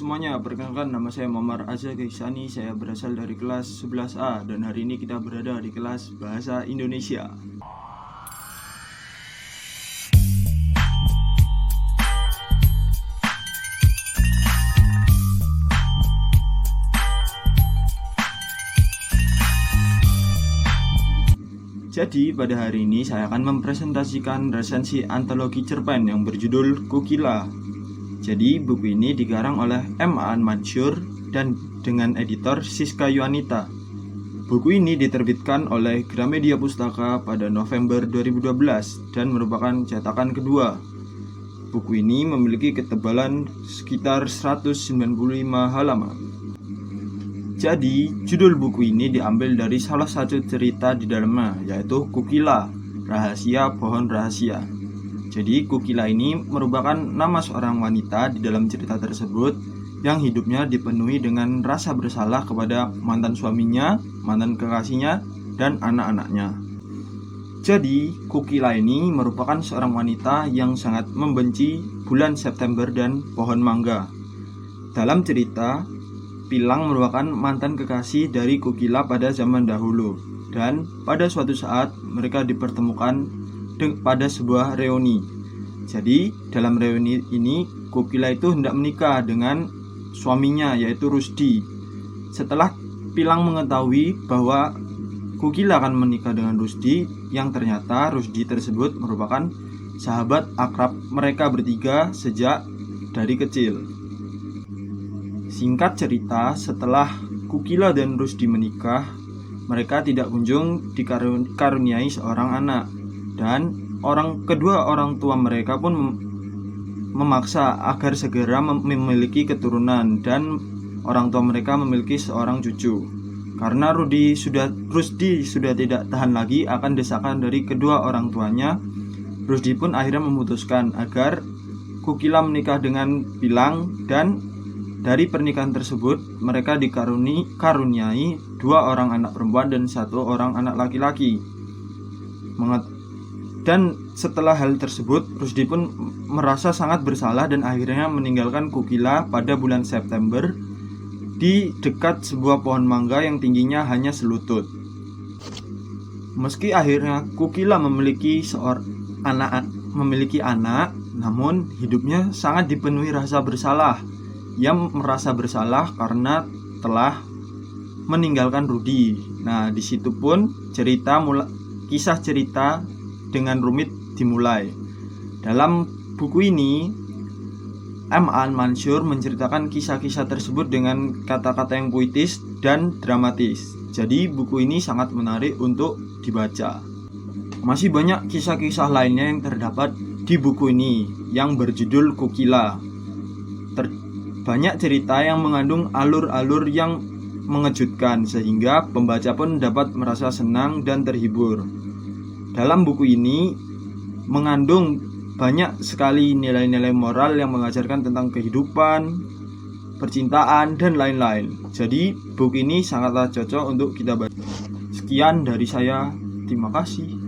semuanya, perkenalkan nama saya Muhammad Azza Gaisani. Saya berasal dari kelas 11A dan hari ini kita berada di kelas Bahasa Indonesia. Jadi pada hari ini saya akan mempresentasikan resensi antologi cerpen yang berjudul Kukila. Jadi buku ini dikarang oleh M. Aan Mansur dan dengan editor Siska Yuanita. Buku ini diterbitkan oleh Gramedia Pustaka pada November 2012 dan merupakan cetakan kedua. Buku ini memiliki ketebalan sekitar 195 halaman. Jadi judul buku ini diambil dari salah satu cerita di dalamnya, yaitu Kukila, Rahasia Pohon Rahasia. Jadi Kukila ini merupakan nama seorang wanita di dalam cerita tersebut yang hidupnya dipenuhi dengan rasa bersalah kepada mantan suaminya, mantan kekasihnya, dan anak-anaknya. Jadi Kukila ini merupakan seorang wanita yang sangat membenci bulan September dan pohon mangga. Dalam cerita, Pilang merupakan mantan kekasih dari Kukila pada zaman dahulu, dan pada suatu saat mereka dipertemukan pada sebuah reuni. Jadi dalam reuni ini Kukila itu hendak menikah dengan suaminya, yaitu Rusdi. Setelah Pilang mengetahui bahwa Kukila akan menikah dengan Rusdi, yang ternyata Rusdi tersebut merupakan sahabat akrab mereka bertiga sejak dari kecil. Singkat cerita, setelah Kukila dan Rusdi menikah, mereka tidak kunjung dikaruniai seorang anak, dan kedua orang tua mereka pun memaksa agar segera memiliki keturunan, dan orang tua mereka memiliki seorang cucu. Karena Rusdi sudah tidak tahan lagi akan desakan dari kedua orang tuanya, Rusdi pun akhirnya memutuskan agar Kukila menikah dengan Pilang, dan dari pernikahan tersebut mereka dikaruniai 2 orang anak perempuan dan 1 orang anak laki-laki. Dan setelah hal tersebut, Rusdi pun merasa sangat bersalah dan akhirnya meninggalkan Kukila pada bulan September di dekat sebuah pohon mangga yang tingginya hanya selutut. Meski akhirnya Kukila memiliki anak, namun hidupnya sangat dipenuhi rasa bersalah. Ia merasa bersalah karena telah meninggalkan Rusdi. Nah, di situ pun kisah cerita dengan rumit dimulai. Dalam buku ini, M. Aan Mansur menceritakan kisah-kisah tersebut dengan kata-kata yang puitis dan dramatis. Jadi buku ini sangat menarik untuk dibaca. Masih banyak kisah-kisah lainnya yang terdapat di buku ini yang berjudul Kukila. Banyak cerita yang mengandung alur-alur yang mengejutkan sehingga pembaca pun dapat merasa senang dan terhibur. Dalam buku ini mengandung banyak sekali nilai-nilai moral yang mengajarkan tentang kehidupan, percintaan, dan lain-lain. Jadi buku ini sangatlah cocok untuk kita baca. Sekian dari saya, terima kasih.